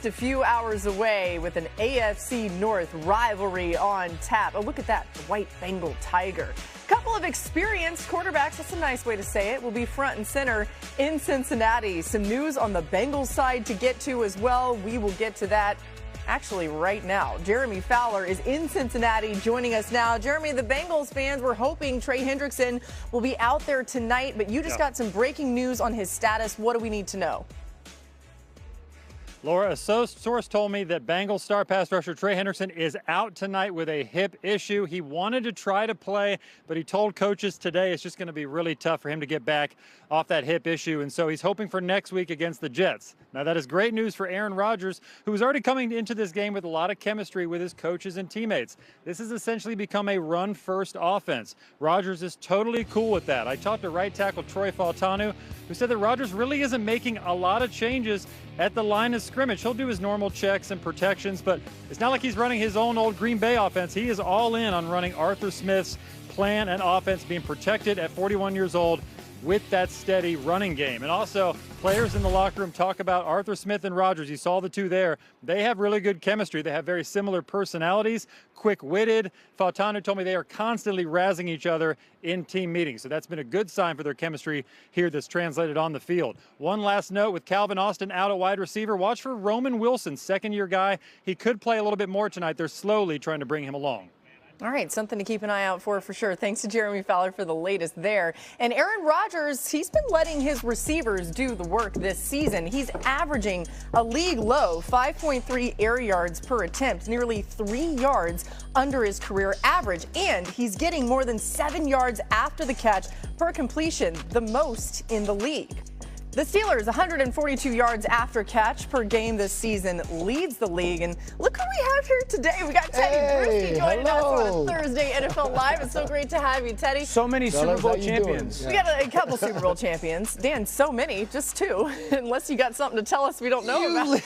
just a few hours away with an AFC North rivalry on tap. Oh, look at that, the white Bengal tiger. Couple of experienced quarterbacks, that's a nice way to say it, will be front and center in Cincinnati. Some news on the Bengals side to get to as well. We will get to that actually right now. Jeremy Fowler is in Cincinnati joining us now. Jeremy, the Bengals fans were hoping Trey Hendrickson will be out there tonight, but you just got some breaking news on his status. What do we need to know? Laura, a source told me that Bengals star pass rusher Trey Hendrickson is out tonight with a hip issue. He wanted to try to play, but he told coaches today it's just going to be really tough for him to get back off that hip issue, and so he's hoping for next week against the Jets. Now, that is great news for Aaron Rodgers, who is already coming into this game with a lot of chemistry with his coaches and teammates. This has essentially become a run-first offense. Rodgers is totally cool with that. I talked to right tackle Troy Fautanu, who said that Rodgers really isn't making a lot of changes at the line of scrimmage. He'll do his normal checks and protections, but it's not like he's running his own old Green Bay offense. He is all in on running Arthur Smith's plan and offense, being protected at 41 years old with that steady running game. And also, players in the locker room talk about Arthur Smith and Rodgers. You saw the two there. They have really good chemistry. They have very similar personalities, quick-witted. Fautanu told me they are constantly razzing each other in team meetings. So that's been a good sign for their chemistry here that's translated on the field. One last note, with Calvin Austin out at wide receiver, watch for Roman Wilson, second-year guy. He could play a little bit more tonight. They're slowly trying to bring him along. All right, something to keep an eye out for sure. Thanks to Jeremy Fowler for the latest there. And Aaron Rodgers, he's been letting his receivers do the work this season. He's averaging a league low 5.3 air yards per attempt, nearly 3 yards under his career average. And he's getting more than 7 yards after the catch per completion, the most in the league. The Steelers, 142 yards after catch per game this season, leads the league. And look who we have here today. We got Teddy Bruschi joining us on a Thursday NFL Live. It's so great to have you, Teddy. So many Super Bowl champions. We got a couple Super Bowl champions. Dan, so many, just two. Unless you got something to tell us we don't know about.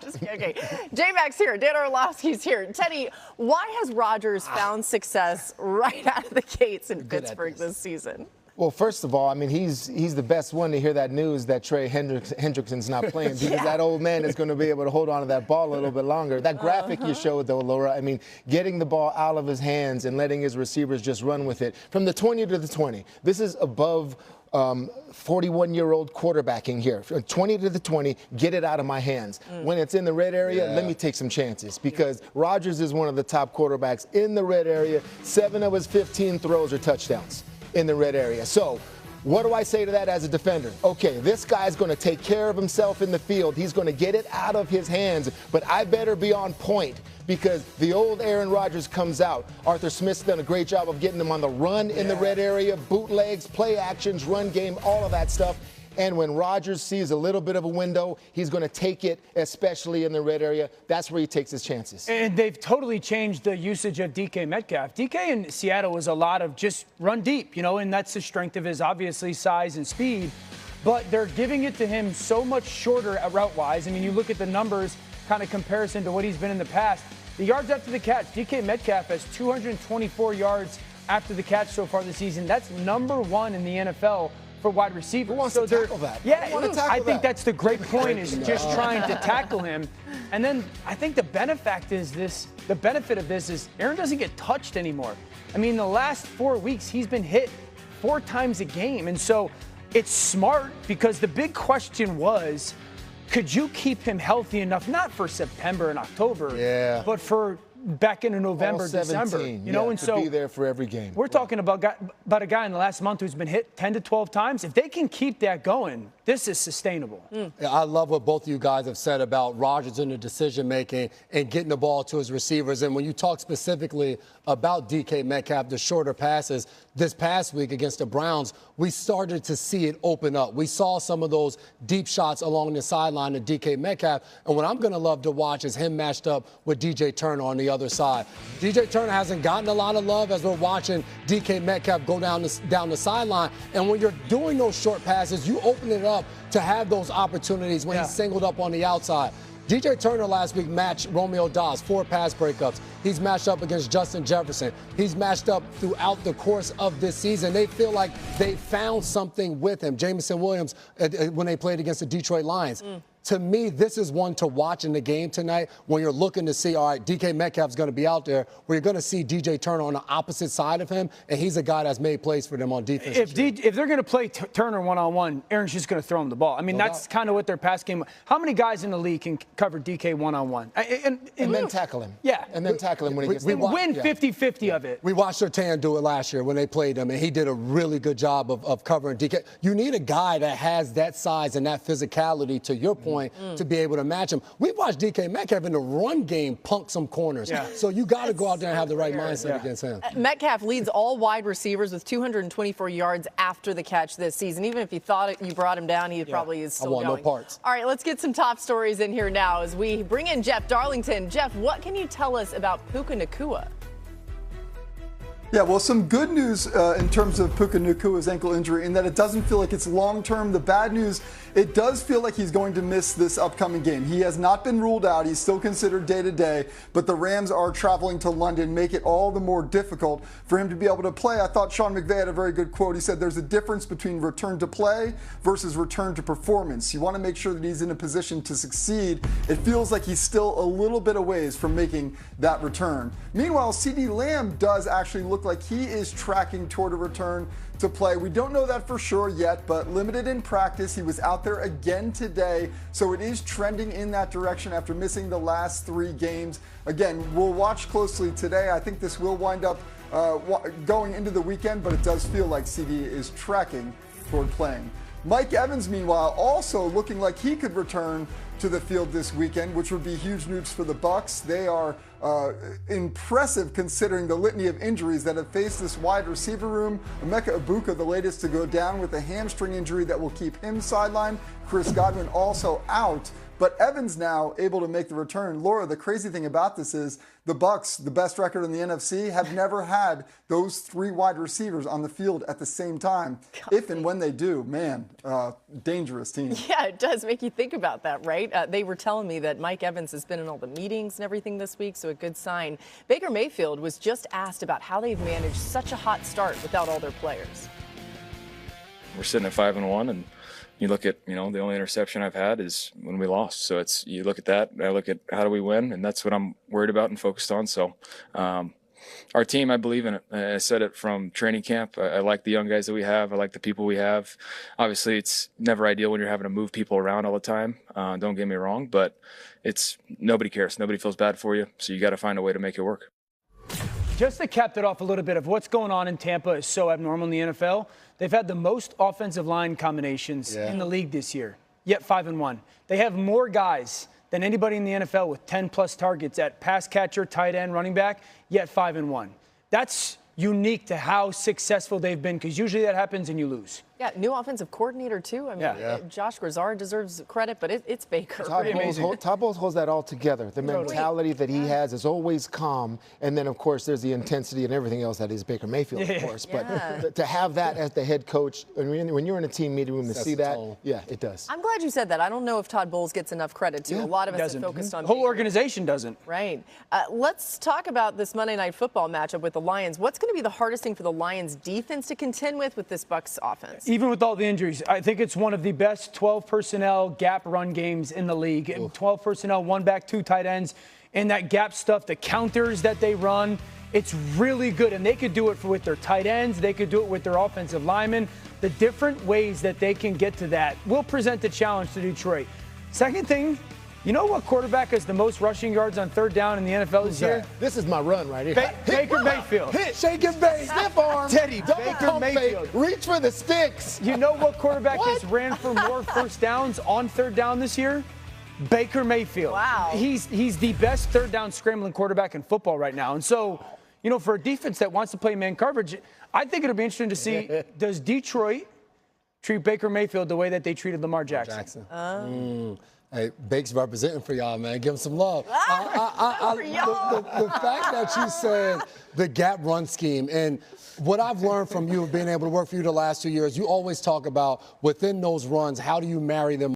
Just okay. J-Mac's here. Dan Orlovsky's here. Teddy, why has Rodgers found success right out of the gates in Pittsburgh this season? Well, first of all, I mean, he's the best one to hear that news that Trey Hendrickson's not playing, because that old man is going to be able to hold on to that ball a little bit longer. That graphic you showed, though, Laura, I mean, getting the ball out of his hands and letting his receivers just run with it. From the 20 to the 20, this is above 41-year-old quarterbacking here. From 20 to the 20, get it out of my hands. When it's in the red area, let me take some chances, because Rodgers is one of the top quarterbacks in the red area. 7 of his 15 throws are touchdowns in the red area. So what do I say to that as a defender? Okay, this guy's going to take care of himself in the field. He's going to get it out of his hands, but I better be on point, because the old Aaron Rodgers comes out. Arthur Smith's done a great job of getting him on the run in the red area, bootlegs, play actions, run game, all of that stuff. And when Rodgers sees a little bit of a window, he's going to take it, especially in the red area. That's where he takes his chances. And they've totally changed the usage of DK Metcalf. DK in Seattle was a lot of just run deep, and that's the strength of his, obviously, size and speed. But they're giving it to him so much shorter route-wise. I mean, you look at the numbers, kind of comparison to what he's been in the past. The yards after the catch, DK Metcalf has 224 yards after the catch so far this season. That's #1 in the NFL for wide receivers. Who wants to tackle that? Yeah, I think that's the great point, is just trying to tackle him. And then I think the benefit of this is Aaron doesn't get touched anymore. I mean, the last 4 weeks, he's been hit 4 times a game. And so it's smart, because the big question was, could you keep him healthy enough, not for September and October, but for back into November, December, and so be there for every game. We're talking about a guy in the last month who's been hit 10 to 12 times. If they can keep that going, this is sustainable. Yeah, I love what both of you guys have said about Rodgers in the decision-making and getting the ball to his receivers. And when you talk specifically about DK Metcalf, the shorter passes, this past week against the Browns, we started to see it open up. We saw some of those deep shots along the sideline of DK Metcalf. And what I'm going to love to watch is him matched up with DJ Turner on the other side. DJ Turner hasn't gotten a lot of love as we're watching DK Metcalf go down the sideline. And when you're doing those short passes, you open it up to have those opportunities when he's singled up on the outside. DJ Turner last week matched Romeo Doubs, 4 pass breakups. He's matched up against Justin Jefferson. He's matched up throughout the course of this season. They feel like they found something with him. Jamison Williams, when they played against the Detroit Lions. To me, this is one to watch in the game tonight when you're looking to see, all right, DK Metcalf's going to be out there, where you're going to see DJ Turner on the opposite side of him, and he's a guy that's made plays for them on defense. If they're going to play Turner one-on-one, Aaron's just going to throw him the ball. I mean, that's kind of what their pass game. How many guys in the league can cover DK one-on-one? And then tackle him. Yeah. And then tackle him when he gets We win 50-50 of it. We watched Surtain do it last year when they played him, and he did a really good job of covering DK. You need a guy that has that size and that physicality, to your point, to be able to match him. We've watched DK Metcalf in the run game punk some corners. Yeah. So you got to go out there and have the right mindset against him. Metcalf leads all wide receivers with 224 yards after the catch this season. Even if you thought you brought him down, he probably is still going. I want no parts. All right, let's get some top stories in here now as we bring in Jeff Darlington. Jeff, what can you tell us about Puka Nacua? Yeah, well, some good news in terms of Puka Nacua's ankle injury in that it doesn't feel like it's long-term. The bad news, it does feel like he's going to miss this upcoming game. He has not been ruled out. He's still considered day-to-day, but the Rams are traveling to London, make it all the more difficult for him to be able to play. I thought Sean McVay had a very good quote. He said there's a difference between return to play versus return to performance. You want to make sure that he's in a position to succeed. It feels like he's still a little bit a ways from making that return. Meanwhile, CeeDee Lamb does actually look like he is tracking toward a return to play. We don't know that for sure yet, but limited in practice. He was out there again today, so it is trending in that direction after missing the last 3 games. Again, we'll watch closely today. I think this will wind up going into the weekend, but it does feel like CD is tracking toward playing. Mike Evans, meanwhile, also looking like he could return to the field this weekend, which would be huge news for the Bucs. They are impressive considering the litany of injuries that have faced this wide receiver room. Emeka Egbuka, the latest to go down with a hamstring injury that will keep him sidelined. Chris Godwin also out. But Evans now able to make the return. Laura, the crazy thing about this is the Bucs, the best record in the NFC, have never had those 3 wide receivers on the field at the same time. God. If and when they do, man, dangerous team. Yeah, it does make you think about that, right? They were telling me that Mike Evans has been in all the meetings and everything this week, so a good sign. Baker Mayfield was just asked about how they've managed such a hot start without all their players. We're sitting at 5-1, and you look at, the only interception I've had is when we lost. So you look at that, I look at how do we win, and that's what I'm worried about and focused on. So our team, I believe in it. I said it from training camp. I like the young guys that we have. I like the people we have. Obviously, it's never ideal when you're having to move people around all the time. Don't get me wrong, but nobody cares. Nobody feels bad for you. So you got to find a way to make it work. Just to cap it off a little bit of what's going on in Tampa is so abnormal in the NFL. They've had the most offensive line combinations in the league this year, yet 5-1. They have more guys than anybody in the NFL with 10-plus targets at pass catcher, tight end, running back, yet 5-1. That's unique to how successful they've been, because usually that happens and you lose. Yeah, new offensive coordinator, too. I mean, Josh Grizzard deserves credit, but it's Baker. Todd Bowles holds that all together. The mentality that he has is always calm. And then, of course, there's the intensity and everything else that is Baker Mayfield, of course. But to have that as the head coach, when you're in a team meeting room to see that, it does. I'm glad you said that. I don't know if Todd Bowles gets enough credit, too. A lot of us are focused on the whole organization doesn't. Right. Let's talk about this Monday Night Football matchup with the Lions. What's going to be the hardest thing for the Lions defense to contend with this Bucs offense? Even with all the injuries, I think it's one of the best 12 personnel gap run games in the league. 12 personnel, 1 back, 2 tight ends, and that gap stuff, the counters that they run, it's really good. And they could do it with their tight ends. They could do it with their offensive linemen. The different ways that they can get to that will present the challenge to Detroit. Second thing, you know what quarterback has the most rushing yards on 3rd down in the NFL this year? This is my run right here. Baker Mayfield. Hit, shake and bake, stiff arm. Teddy, Baker Mayfield. Reach for the sticks. You know what quarterback has ran for more first downs on 3rd down this year? Baker Mayfield. Wow. He's the best 3rd down scrambling quarterback in football right now. And so, for a defense that wants to play man coverage, I think it'll be interesting to see, does Detroit treat Baker Mayfield the way that they treated Lamar Jackson? Hey, Bake's representing for y'all, man. Give him some love. The fact that you said the gap run scheme, and what I've learned from you being able to work for you the last 2 years, you always talk about within those runs, how do you marry them